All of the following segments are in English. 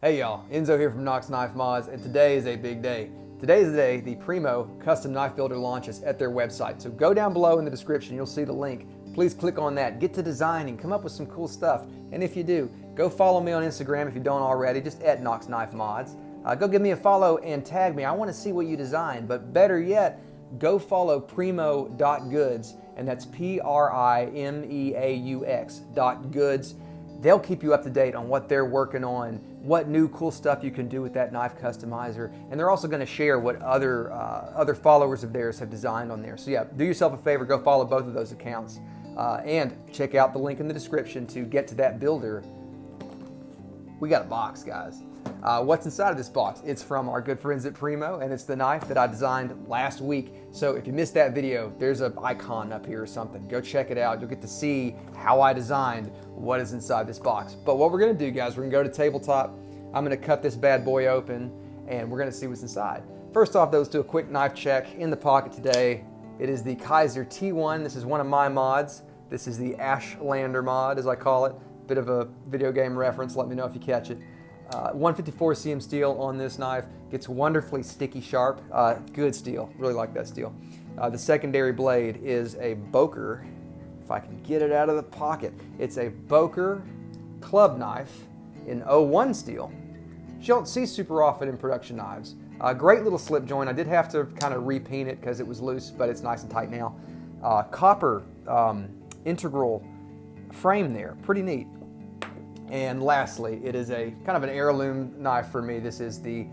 Hey y'all, Enzo here from Knox Knife Mods, and today is a big day. Today is the day the Primeaux Custom Knife Builder launches at their website. So go down below in the description, you'll see the link. Please click on that, get to designing, come up with some cool stuff. And if you do, go follow me on Instagram if you don't already, just at Knox Knife Mods. Go give me a follow and tag me. I want to see what you designed, but better yet, go follow Primeaux.goods, and that's Primeaux.goods. They'll keep you up to date on what they're working on, what new cool stuff you can do with that knife customizer, and they're also going to share what other followers of theirs have designed on there. So yeah, do yourself a favor, go follow both of those accounts, and check out the link in the description to get to that builder. We got a box, guys. What's inside of this box? It's from our good friends at Primeaux, and it's the knife that I designed last week. So if you missed that video, there's an icon up here or something. Go check it out. You'll get to see how I designed what is inside this box. But what we're gonna do, guys, we're gonna go to tabletop. I'm gonna cut this bad boy open, and we're gonna see what's inside. First off, though, let's do a quick knife check. In the pocket today, it is the Kaiser T1. This is one of my mods. This is the Ashlander mod, as I call it. Bit of a video game reference. Let me know if you catch it. 154 cm steel on this knife. Gets wonderfully sticky sharp. Good steel. Really like that steel. The secondary blade is a Boker. If I can get it out of the pocket. It's a Boker club knife in 01 steel. You don't see super often in production knives. Great little slip joint. I did have to kind of repaint it because it was loose, but it's nice and tight now. Copper integral frame there. Pretty neat. And lastly, it is a kind of an heirloom knife for me. This is the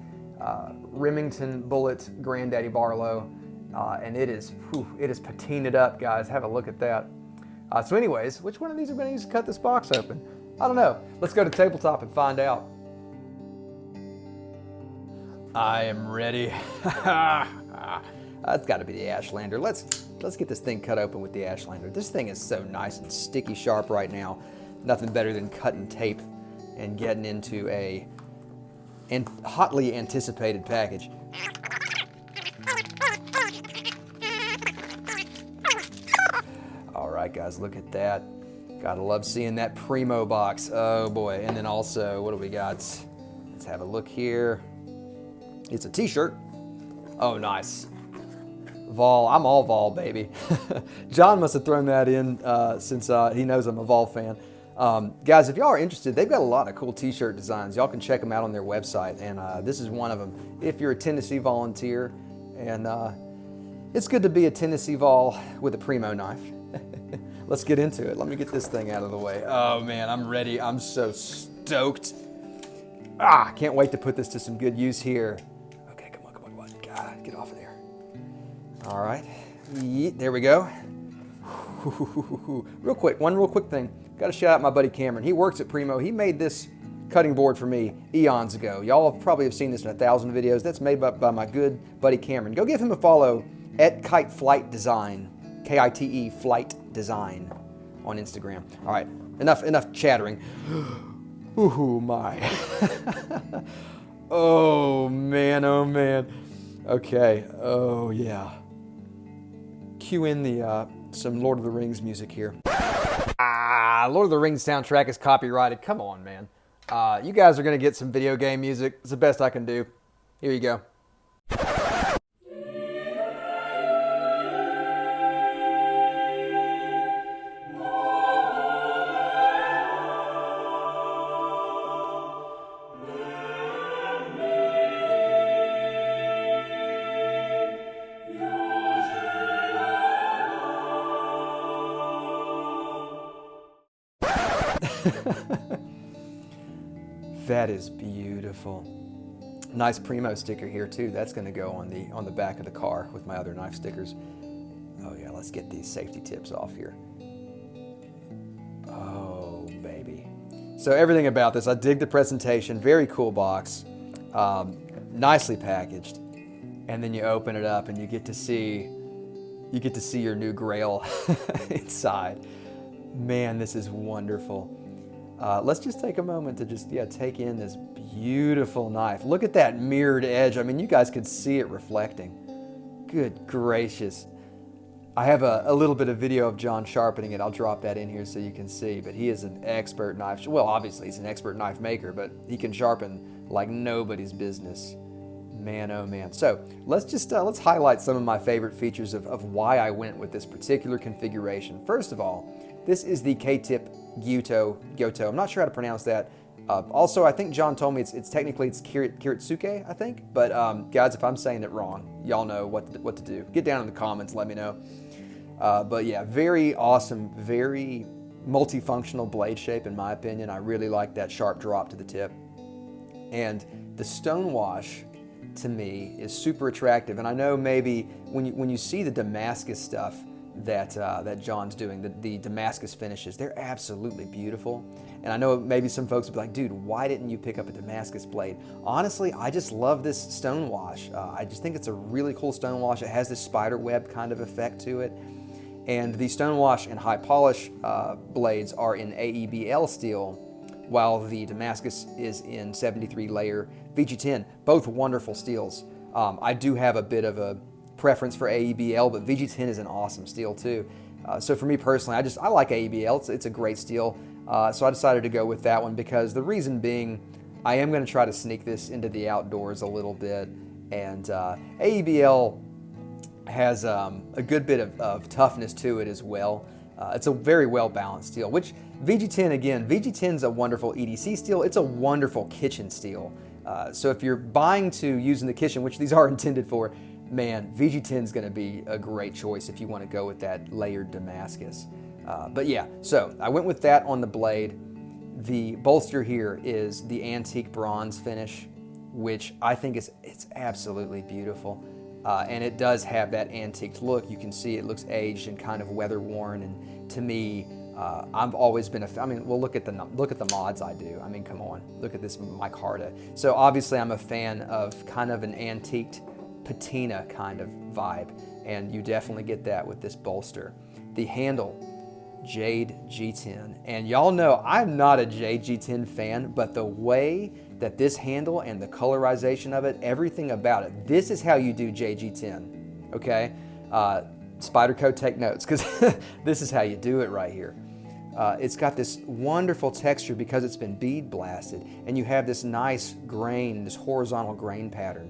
Remington Bullet Granddaddy Barlow, and it is patinaed up, guys. Have a look at that. So anyways, which one of these are going to use to cut this box open? I don't know. Let's go to tabletop and find out. I am ready. That's got to be the Ashlander. Let's get this thing cut open with the Ashlander. This thing is so nice and sticky sharp right now. Nothing better than cutting tape and getting into a hotly anticipated package. All right, guys, look at that. Gotta love seeing that Primeaux box. Oh boy, and then also, what do we got? Let's have a look here. It's a t-shirt. Oh, nice. Vol, I'm all Vol, baby. John must have thrown that in since he knows I'm a Vol fan. Guys, if y'all are interested, they've got a lot of cool t-shirt designs. Y'all can check them out on their website, and this is one of them. If you're a Tennessee volunteer, and it's good to be a Tennessee Vol with a Primeaux knife. Let's get into it. Let me get this thing out of the way. Oh man, I'm ready. I'm so stoked. Can't wait to put this to some good use here. Okay, come on. God, get off of there. All right, there we go. One real quick thing. Got to shout out my buddy Cameron. He works at Primeaux. He made this cutting board for me eons ago. Y'all probably have seen this in 1,000 videos. That's made by my good buddy Cameron. Go give him a follow at Kite Flight Design, K-I-T-E Flight Design on Instagram. All right, enough chattering. Ooh, my. Oh, man. Okay, oh, yeah. Cue in the some Lord of the Rings music here. Lord of the Rings soundtrack is copyrighted. Come on, man. You guys are going to get some video game music. It's the best I can do. Here you go. That is beautiful. Nice Primeaux sticker here too. That's going to go on the back of the car with my other knife stickers. Oh yeah, let's get these safety tips off here. Oh baby. So everything about this, I dig the presentation. Very cool box, nicely packaged, and then you open it up and you get to see your new Grail inside. Man, this is wonderful. Let's just take a moment to just take in this beautiful knife. Look at that mirrored edge. I mean, you guys could see it reflecting. Good gracious. I have a little bit of video of John sharpening it. I'll drop that in here so you can see, but he is an expert knife. Well, obviously he's an expert knife maker, but he can sharpen like nobody's business. Man, oh man. So let's highlight some of my favorite features of why I went with this particular configuration. First of all, this is the K-tip Goto. I'm not sure how to pronounce that. Also, I think John told me it's technically Kiritsuke, I think. But guys, if I'm saying it wrong, y'all know what to do. Get down in the comments, let me know. But yeah, very awesome, very multifunctional blade shape in my opinion. I really like that sharp drop to the tip. And the stonewash, to me, is super attractive. And I know maybe when you see the Damascus stuff that John's doing, the Damascus finishes, they're absolutely beautiful. And I know maybe some folks would be like, dude, why didn't you pick up a Damascus blade? Honestly, I just love this stonewash. I just think it's a really cool stonewash. It has this spider web kind of effect to it. And the stonewash and high polish blades are in AEBL steel, while the Damascus is in 73 layer VG10. Both wonderful steels. I do have a bit of a preference for AEBL, but VG10 is an awesome steel too. So for me personally, I like AEBL. It's a great steel. So I decided to go with that one because the reason being, I am going to try to sneak this into the outdoors a little bit. And AEBL has a good bit of toughness to it as well. It's a very well balanced steel, which VG10, again, VG10 is a wonderful EDC steel. It's a wonderful kitchen steel. So if you're buying to use in the kitchen, which these are intended for, man, VG10 is going to be a great choice if you want to go with that layered Damascus. But yeah, so I went with that on the blade. The bolster here is the antique bronze finish, which I think it's absolutely beautiful. And it does have that antique look. You can see it looks aged and kind of weather worn. And to me, I've always been well, look at the mods I do. I mean, come on, look at this micarta. So obviously, I'm a fan of kind of an antiqued patina kind of vibe, and you definitely get that with this bolster. The handle, Jade G10, and y'all know I'm not a Jade G10 fan, but the way that this handle and the colorization of it, everything about it, this is how you do Jade G10, okay? Spyderco, take notes, because this is how you do it right here. It's got this wonderful texture because it's been bead blasted, and you have this nice grain, this horizontal grain pattern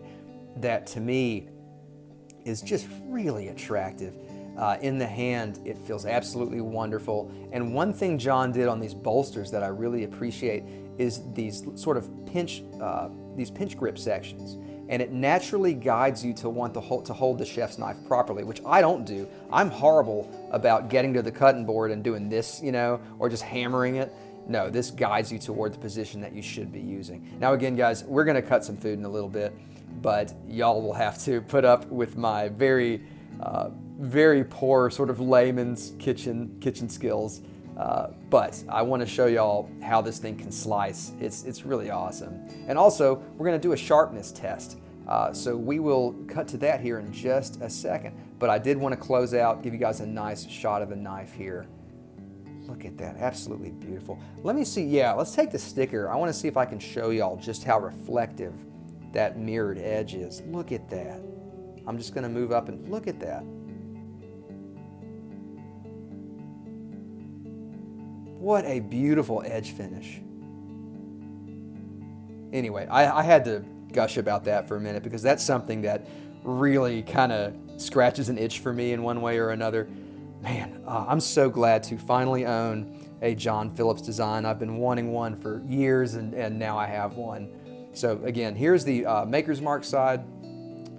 that to me is just really attractive. In the hand, it feels absolutely wonderful. And one thing John did on these bolsters that I really appreciate is these sort of pinch grip sections. And it naturally guides you to want to hold the chef's knife properly, which I don't do. I'm horrible about getting to the cutting board and doing this, or just hammering it. No, this guides you toward the position that you should be using. Now again, guys, we're gonna cut some food in a little bit, but y'all will have to put up with my very poor sort of layman's kitchen skills. But I want to show y'all how this thing can slice. It's really awesome. And also, we're going to do a sharpness test. So we will cut to that here in just a second. But I did want to close out, give you guys a nice shot of the knife here. Look at that, absolutely beautiful. Let me see, yeah, let's take the sticker. I want to see if I can show y'all just how reflective that mirrored edge is. Look at that. I'm just going to move up and look at that. What a beautiful edge finish. Anyway, I had to gush about that for a minute because that's something that really kind of scratches an itch for me in one way or another. Man, I'm so glad to finally own a John Phillips design. I've been wanting one for years and now I have one. So again, here's the Maker's Mark side.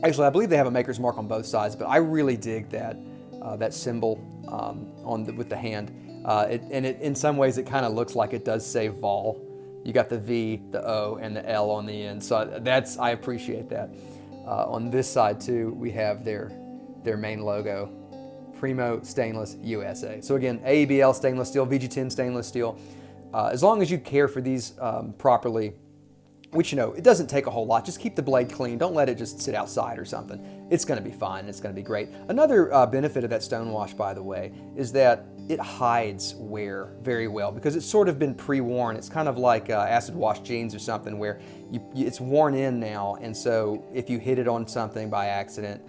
Actually, I believe they have a Maker's Mark on both sides, but I really dig that symbol with the hand. In some ways, it kind of looks like it does say Vol. You got the V, the O, and the L on the end. So I appreciate that. On this side too, we have their main logo, Primeaux Stainless USA. So again, AEBL stainless steel, VG10 stainless steel. As long as you care for these properly, which it doesn't take a whole lot. Just keep the blade clean. Don't let it just sit outside or something. It's going to be fine. It's going to be great. Another benefit of that stonewash, by the way, is that it hides wear very well because it's sort of been pre-worn. It's kind of like acid wash jeans or something where it's worn in now, and so if you hit it on something by accident,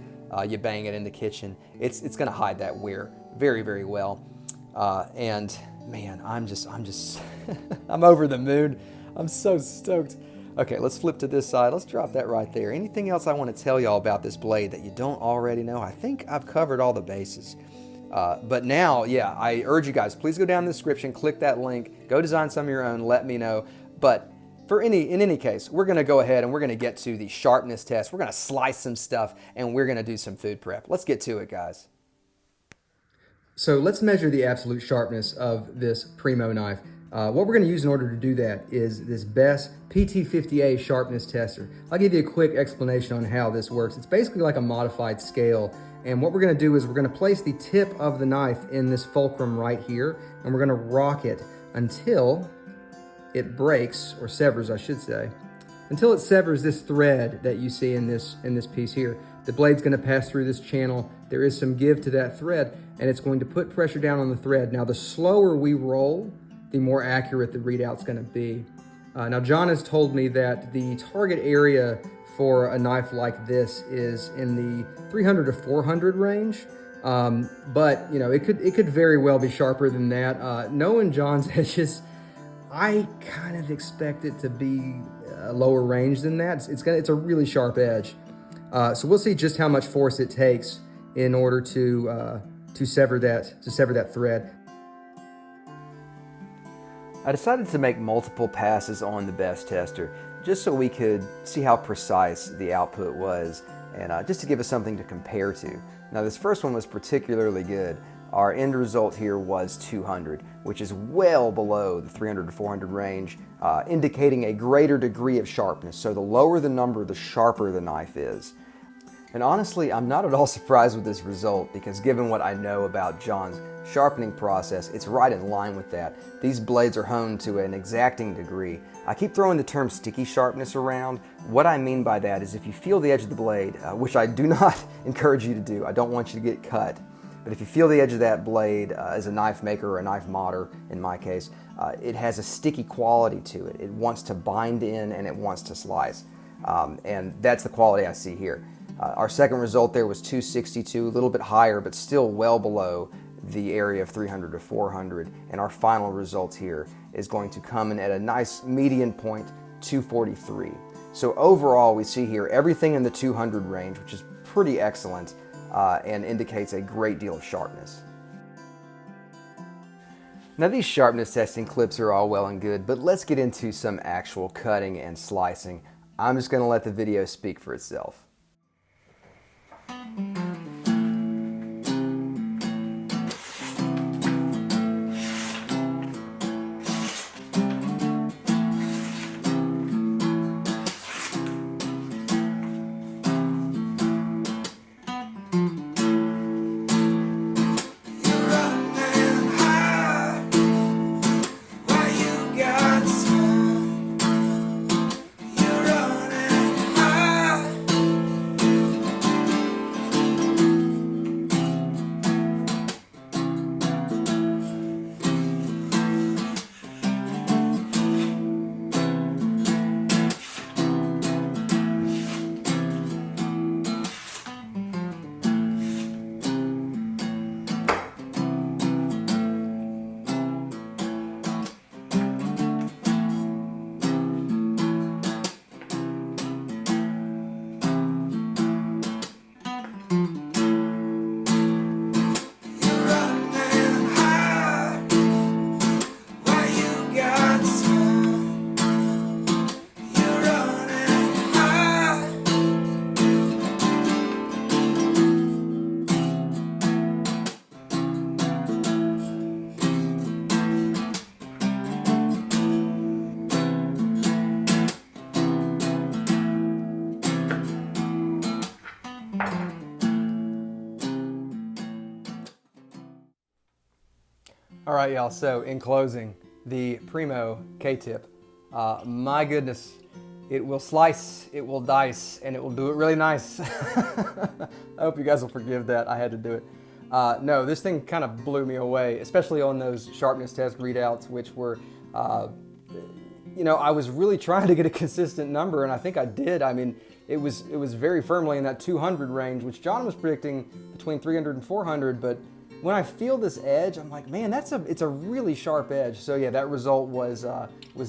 you bang it in the kitchen, it's going to hide that wear very, very well. And man, I'm over the moon. I'm so stoked. Okay, let's flip to this side. Let's drop that right there. Anything else I want to tell y'all about this blade that you don't already know? I think I've covered all the bases. But now, yeah, I urge you guys, please go down in the description, click that link, go design some of your own, let me know. But in any case, we're going to go ahead and we're going to get to the sharpness test. We're going to slice some stuff and we're going to do some food prep. Let's get to it, guys. So let's measure the absolute sharpness of this Primeaux knife. What we're going to use in order to do that is this Best PT50A sharpness tester. I'll give you a quick explanation on how this works. It's basically like a modified scale. And what we're going to do is we're going to place the tip of the knife in this fulcrum right here, and we're going to rock it until it breaks, or severs, I should say, until it severs this thread that you see in this piece here. The blade's going to pass through this channel. There is some give to that thread, and it's going to put pressure down on the thread. Now, the slower we roll, the more accurate the readout's going to be. Now, John has told me that the target area for a knife like this is in the 300 to 400 range, but you know, it could very well be sharper than that. Knowing John's edges, I kind of expect it to be a lower range than that. It's a really sharp edge, so we'll see just how much force it takes in order to sever that thread. I decided to make multiple passes on the Best tester just so we could see how precise the output was, and just to give us something to compare to. Now, this first one was particularly good. Our end result here was 200, which is well below the 300 to 400 range, indicating a greater degree of sharpness. So the lower the number, the sharper the knife is. And honestly, I'm not at all surprised with this result, because given what I know about John's sharpening process, it's right in line with that. These blades are honed to an exacting degree. I keep throwing the term sticky sharpness around. What I mean by that is if you feel the edge of the blade, which I do not encourage you to do, I don't want you to get cut, but if you feel the edge of that blade as a knife maker or a knife modder, in my case, it has a sticky quality to it. It wants to bind in and it wants to slice. And that's the quality I see here. Our second result there was 262, a little bit higher, but still well below the area of 300 to 400. And our final result here is going to come in at a nice median point, 243. So overall, we see here everything in the 200 range, which is pretty excellent and indicates a great deal of sharpness. Now, these sharpness testing clips are all well and good, but let's get into some actual cutting and slicing. I'm just going to let the video speak for itself. All right, y'all, so in closing, the Primeaux K-tip, my goodness, it will slice, it will dice, and it will do it really nice. I hope you guys will forgive that, I had to do it. No, this thing kind of blew me away, especially on those sharpness test readouts, which were, you know, I was really trying to get a consistent number, and I think I did. I mean, it was very firmly in that 200 range, which John was predicting between 300 and 400, but when I feel this edge, I'm like, man, it's a really sharp edge. So yeah, that result was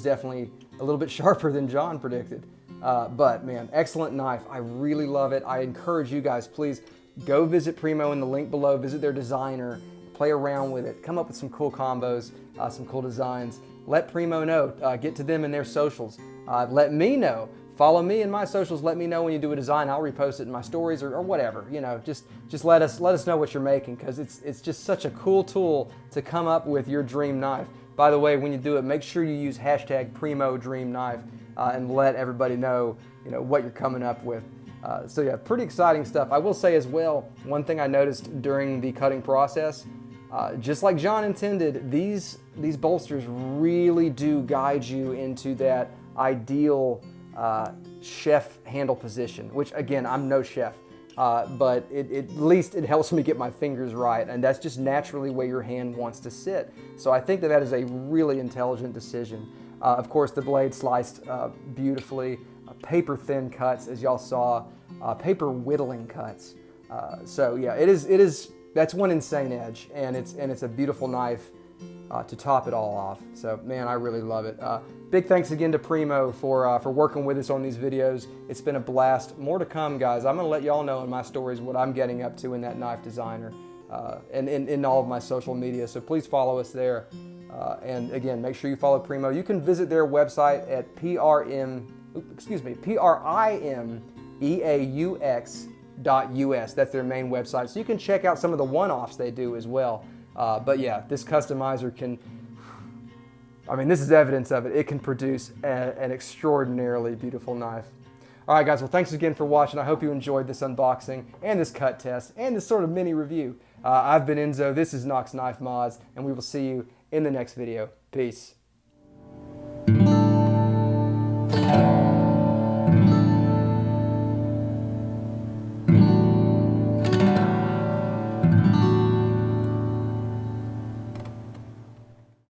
definitely a little bit sharper than John predicted. But man, excellent knife. I really love it. I encourage you guys, please go visit Primeaux in the link below, visit their designer, play around with it, come up with some cool combos, some cool designs. Let Primeaux know, get to them in their socials. Let me know. Follow me in my socials. Let me know when you do a design. I'll repost it in my stories or whatever. You know, just let us know what you're making, because it's just such a cool tool to come up with your dream knife. By the way, when you do it, make sure you use hashtag #PrimeauxDreamKnife and let everybody know, you know, what you're coming up with. So yeah, pretty exciting stuff. I will say as well, one thing I noticed during the cutting process, just like John intended, these bolsters really do guide you into that ideal chef handle position, which again, I'm no chef, but at least it helps me get my fingers right, and that's just naturally where your hand wants to sit. So I think that is a really intelligent decision. Of course, the blade sliced beautifully, paper thin cuts, as y'all saw, paper whittling cuts. So yeah, it is. That's one insane edge, and it's a beautiful knife to top it all off. So man, I really love it. Big thanks again to Primeaux for working with us on these videos. It's been a blast. More to come, guys. I'm gonna let y'all know in my stories what I'm getting up to in that knife designer, and in all of my social media. So please follow us there. And again, make sure you follow Primeaux. You can visit their website at primeaux.us. That's their main website. So you can check out some of the one-offs they do as well. But yeah, this customizer can, I mean, this is evidence of it. It can produce an extraordinarily beautiful knife. All right, guys, well, thanks again for watching. I hope you enjoyed this unboxing and this cut test and this sort of mini review. I've been Enzo, this is Knox Knife Mods, and we will see you in the next video. Peace.